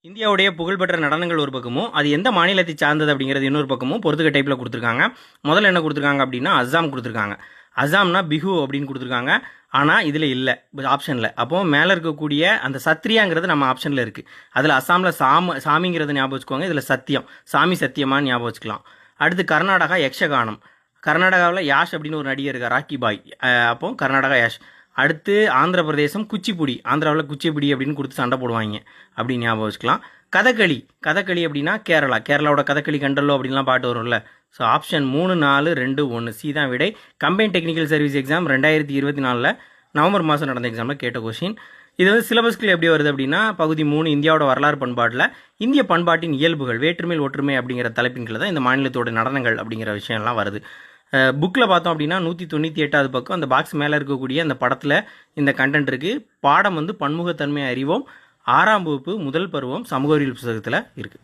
இந்தியாவுடைய புகழ்பெற்ற நடனங்கள் ஒரு பக்கமும், அது எந்த மாநிலத்தை சார்ந்தது அப்படிங்கிறது இன்னொரு பக்கமும் பொறுத்துக்க டைப்பில் கொடுத்துருக்காங்க. முதல்ல என்ன கொடுத்துருக்காங்க அப்படின்னா அஸ்ஸாம் கொடுத்துருக்காங்க. அஸ்ஸாம்னா பிஹு அப்படின்னு கொடுத்துருக்காங்க. ஆனால் இதில் இல்லை, ஆப்ஷனில். அப்போ மேலே இருக்கக்கூடிய அந்த சத்ரியாங்கிறது நம்ம ஆப்ஷனில் இருக்குது. அதில் அஸ்ஸாமில் சாமிங்கிறத ஞாபகம் வச்சுக்கோங்க. இதில் சத்தியம், சாமி சத்தியமானு ஞாபகம் வச்சுக்கலாம். அடுத்து கர்நாடகா யக்ஷகானம். கர்நாடகாவில் யாஷ் அப்படின்னு ஒரு நடிகர் இருக்கார், ராக்கி பாய். அப்போ கர்நாடகா யாஷ். அடுத்து ஆந்திர பிரதேசம் குச்சிப்புடி. ஆந்திராவில் குச்சிப்புடி அப்படின்னு கொடுத்து சண்டை போடுவாங்க, அப்படின்னு ஞாபகம் வச்சுக்கலாம். கதகளி. கதகளி அப்படின்னா கேரளாவோட கதகளி கண்டல்லோ அப்படின்லாம் பாட்டு வரும்ல. ஸோ ஆப்ஷன் 3, 4, 2, 1 சி தான் விடை. Combine technical service exam 2024 November மாதம் நடந்த எக்ஸாமில் கேட்ட கொஷின். இது வந்து சிலபஸ்க்குள்ள எப்படி வருது அப்படின்னா, பகுதி 3 இந்தியாவோட வரலாறு பண்பாட்டில் இந்திய பண்பாட்டின் இயல்புகள் வேற்றுமையில் ஒற்றுமை அப்படிங்கிற தலைப்பின் கீழே தான் இந்த மாநிலத்தோட நடனங்கள் அப்படிங்கிற விஷயம்லாம் வருது. புக்கில் பார்த்தோம் அப்படின்னா 198வது பக்கம் அந்த பாக்ஸ் மேலே இருக்கக்கூடிய அந்த படத்தில் இந்த கண்டென்ட் இருக்குது. பாடம் வந்து பன்முகத்தன்மை அறிவோம், 6ஆம் வகுப்பு முதல் பருவம் சமூக அறிவியல் புத்தகத்தில் இருக்குது.